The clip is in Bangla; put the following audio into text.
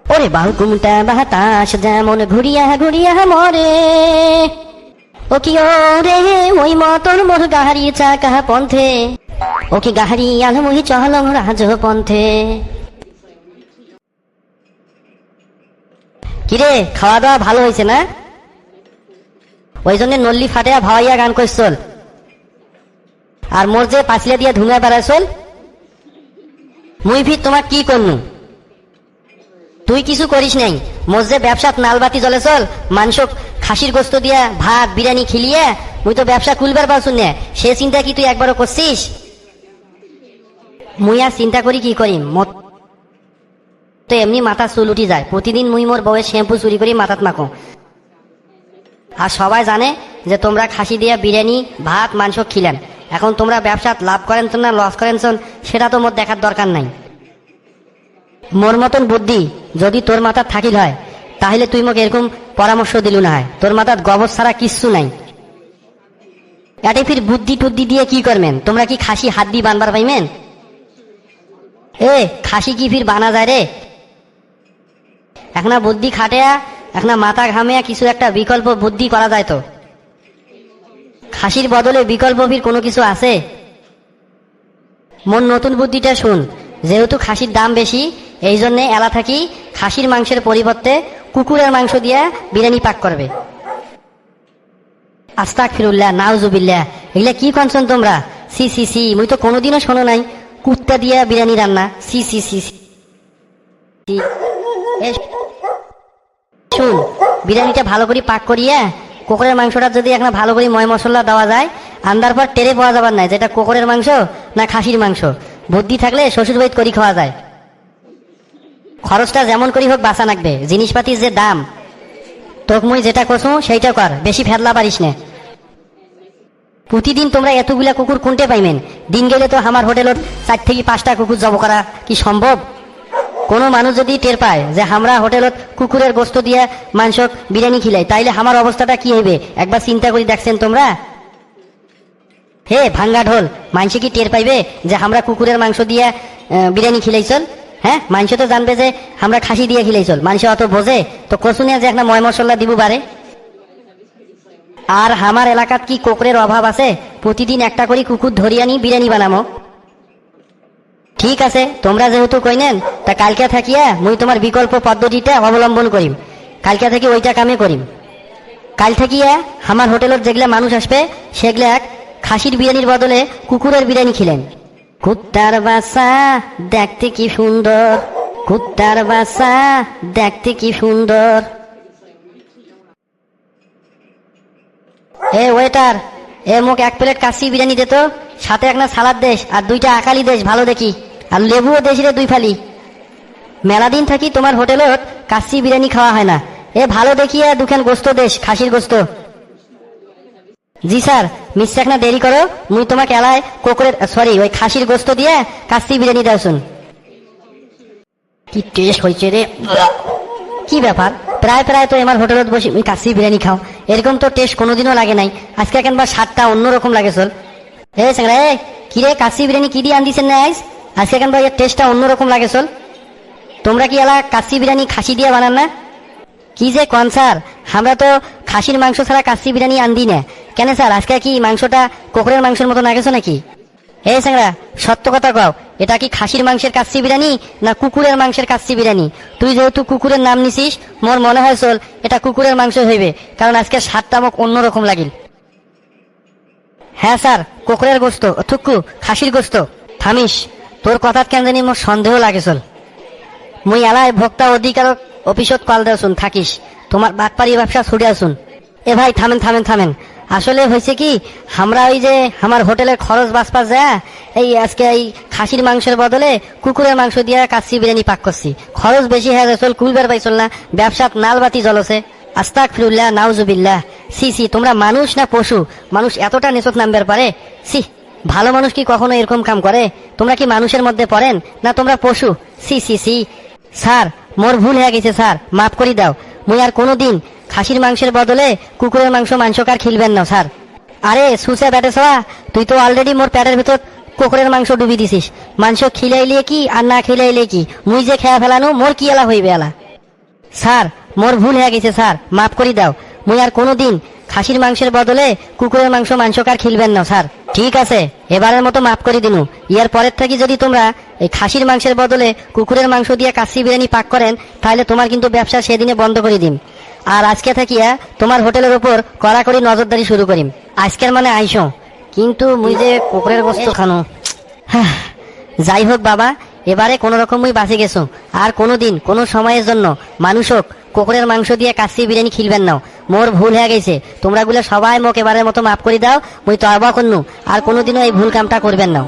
ওরে বাহুকুমটা বাতাস যেমন ঘুরিয়া ঘুরিয়া মরে, ও কি ওরে ওই মতন মোর গাহারি চাকা পন্থে, ও কি গাহারি আলমুহি চল রাজ পন্থে। কিরে খাওয়া দাওয়া ভালো হয়েছে না? ওই জন্য নল্লি ফাটিয়া ভাওয়াইয়া গান করছল, আর মোর যে পাঁচিলা দিয়া ধুঙা বেড়াইছল। মুই ফির তোমার কি করনু? তুই কিছু করিস নাই। মোর যে ব্যবসাত নালবাতি জ্বলে চল, মাংস খাসির গোস্ত দিয়া ভাত বিরিয়ানি খিলিয়ে মুই তো ব্যবসা খুলবার পারছুন না, সে চিন্তা কি তুই একবারও করছিস? মুই আর চিন্তা করি কি করিম, তো এমনি মাথা চুল উঠি যায়। প্রতিদিন মুই মোর বউয়ের শ্যাম্পু চুরি করি মাথাত মাখো, আর সবাই জানে যে তোমরা খাসি দিয়া বিরিয়ানি ভাত মাংস খিলেন। এখন তোমরা ব্যবসাত লাভ করেন না লস করেন সেটা তো মোর দেখার দরকার নাই। মোর মতন বুদ্ধি যদি তোর মাথার থাকিল হয়, তাহলে তুই মোক এরকম পরামর্শ দিলু না হয়। তোর মাথার গবর ছাড়া কিচ্ছু নাই। এটাই ফির বুদ্ধি টুদ্ধি দিয়ে কি করবেন? তোমরা কি খাসি হাত দিয়ে বানবার পাইবেন? এ খাসি কি ফির বানা যায় রে? এখন বুদ্ধি খাটেয়া এখন মাথা ঘামিয়া কিছু একটা বিকল্প বুদ্ধি করা যায় তো। খাসির বদলে বিকল্প ফির কোনো কিছু আছে? মোর নতুন বুদ্ধিটা শুন। যেহেতু খাসির দাম বেশি, এই জন্যে এলা থাকি খাসির মাংসের পরিবর্তে কুকুরের মাংস দিয়া বিরিয়ানি পাক করবে। আস্তাগফিরুল্লাহ নাউজুবিল্লাহ, এগুলা কি কনছেন তোমরা? সি সি সি, মুই তো কোনোদিনও শোনো নাই কুত্তা দিয়া বিরিয়ানি রান্না। সি সি সি সি। শুন, বিরিয়ানিটা ভালো করে পাক করিয়া কুকুরের মাংসটা যদি এখন ভালো করে ময় মশলা দেওয়া যায়, আন্দার পর টেরে পাওয়া যাবার নাই যেটা কুকুরের মাংস না খাসির মাংস। বুদ্ধি থাকলে শ্বশুর বাড়িতে করি খাওয়া যায়। খরচটা যেমন করি হোক বাঁচা লাগবে, জিনিসপাতির যে দাম। তোক মুই যেটা করছো সেইটা কর, বেশি ফেদলা পারিস না। প্রতিদিন তোমরা এতগুলা কুকুর কোনটে পাইবেন? দিন গেলে তো আমার হোটেলত 4 থেকে 5টা কুকুর জব করা কি সম্ভব? কোনো মানুষ যদি টের পায় যে আমরা হোটেলত কুকুরের গোস্ত দিয়ে মাংস বিরিয়ানি খিলাই, তাইলে আমার অবস্থাটা কি হইবে একবার চিন্তা করে দেখছেন তোমরা? হে ভাঙ্গা ঢোল, মানুষে কি টের পাইবে যে আমরা কুকুরের মাংস দিয়ে বিরিয়ানি খিলাইছল? হ্যাঁ, মানুষ তো জানবে যে আমরা খাসি দিয়ে খিলাইছল। মানুষ অত বোঝে তো কচুনিয়া যে একটা ময় মশলা দিব পারে। আর আমার এলাকাত কি কুকুরের অভাব আছে? প্রতিদিন একটা করে কুকুর ধরিয়া নি বিরিয়ানি বানামো। ঠিক আছে, তোমরা যেহেতু কইনেন, তা কালকে থাকিয়া মুই তোমার বিকল্প পদ্ধতিটা অবলম্বন করিম। কালকে থেকে ওইটা কামে করিম। কাল থাকিয়া আমার হোটেলত যেগুলা মানুষ আসবে সেগুলা খাসির বিরিয়ানির বদলে কুকুরের বিরিয়ানি খিলেন। কুত্তার বাচ্চা দেখতে কি সুন্দর, কুত্তার বাচ্চা দেখতে কি সুন্দর। এ ওয়েটার, এ মোক 1 প্লেট কাশি বিরিয়ানি দে তো, সাথে একটা সালাদ দেশ আর 2টা আকালি দেশ ভালো দেখি, আর লেবুও দেশ রে 2 ফালি। মেলা দিন থাকি তোমার হোটেলত কাশি বিরিয়ানি খাওয়া হয় না। এ ভালো দেখিয়া 2খান গোস্ত দেশ, খাসির গোস্ত। জি স্যার, মিস্টার না দেরি করো, মুই তোমাকে এলায় কুকুরের ওই খাসির গোস্ত দিয়ে কাশি বিরিয়ানি দাও শুন। কি টেস্ট হয়েছে রে! কি ব্যাপার, প্রায় প্রায় তো আমার হোটেলত বসে কাশি বিরিয়ানি খাও, এরকম তো টেস্ট কোনোদিনও লাগে নাই। আজকে একবার স্বাদটা অন্যরকম লাগে চল। হে স্যাংরা, কি রে কাশি বিরিয়ানি কি দিয়ে আনদিছেন না আজকে একবার এর টেস্টটা অন্যরকম লাগে চল। তোমরা কি এলা কাশি বিরিয়ানি খাসি দিয়ে বানান না? কি যে কন স্যার, আমরা তো খাসির মাংস ছাড়া কাশি বিরিয়ানি আনদি না। কেন স্যার, আজকে কি মাংসটা কুকুরের মাংসের মতো না গেছো নাকি? হে স্যাংরা, সত্য কথা কও, এটা কি খাসির মাংসের কাচ্চি বিরিয়ানি না কুকুরের মাংসের কাচ্চি বিরিয়ানি? তুই যেহেতু কুকুরের নাম নিছিস, মোর মনে হয় চল এটা কুকুরের মাংস হইবে, কারণ আজকে স্বাদটা মোক অন্যরকম লাগিল। হ্যাঁ স্যার, কুকুরের গোস্ত থুকু খাসির গোস্ত। থামিস, তোর কথা কেন জানি মোর সন্দেহ লাগে চল। মুই এলায় ভোক্তা অধিকার অফিসত কল দেও শুন, থাকিস তোমার বাটপাড়ি ব্যবসা ছুটে আসুন। এ ভাই থামেন থামেন থামেন, আসলে হয়েছে কি, আমরা ওই যে আমার হোটেলের খরচ বাঁচপাস যায়, এই আজকে এই খাসির মাংসের বদলে কুকুরের মাংস দিয়ে কাচ্চি বিরিয়ানি পাক করছি। খরচ বেশি হয়ে যায় চল, কুলবার পাইছল না, ব্যবসাত নালবাতি জ্বলছে। আস্তাগফিরুল্লাহ নাউজুবিল্লাহ। সি সি, তোমরা মানুষ না পশু? মানুষ এতটা নিচত নামবার পারে? সি, ভালো মানুষ কি কখনো এরকম কাম করে? তোমরা কি মানুষের মধ্যে পড়েন না তোমরা পশু? সি সি সি। স্যার, মোর ভুল হয়ে গেছে স্যার, মাফ করে দাও। মুই আর কোনোদিন খাসির মাংসের বদলে কুকুরের মাংস কার খিলবেন না স্যার। আরে সুসে ব্যাটে সবা, তুই তো অলরেডি মোর পেটের ভিতর কুকুরের মাংস ডুবি দিছিস। মাংস খিলাইলে কি আর না খিলাইলে কি, মুই যে খেয়া ফেলানো মোর কি এলা হইবে এলা। স্যার মোর ভুল হয়ে গেছে স্যার, মাফ করে দাও। মুই আর কোনোদিন খাসির মাংসের বদলে কুকুরের মাংসকার খিলবেন না স্যার। ঠিক আছে, এবারের মতো মাফ করে দিনু। ইয়ার পরের থেকে যদি তোমরা এই খাসির মাংসের বদলে কুকুরের মাংস দিয়ে কাচ্চি বিরিয়ানি পাক করেন, তাহলে তোমার কিন্তু ব্যবসা সেদিনে বন্ধ করে দিম। আর আজকে থাকিয়া তোমার হোটেলের উপর কড়াকড়ি নজরদারি শুরু করিম। আজকের মানে আইসো, কিন্তু মুই যে কুকুরের গোস্ত খানো। যাই হোক বাবা, এবারে কোনো রকমই বাঁচে গেছো। আর কোনোদিন কোনো সময়ের জন্য মানুষক কুকুরের মাংস দিয়ে কাচ্চি বিরিয়ানি খিলবেন নাও। মোর ভুল হয়ে গেছে, তোমরা গুলো সবাই মোক এবারের মতো মাফ করে দাও। মুই তওবা করনু, আর কোনোদিনও এই ভুল কামটা করবেন না।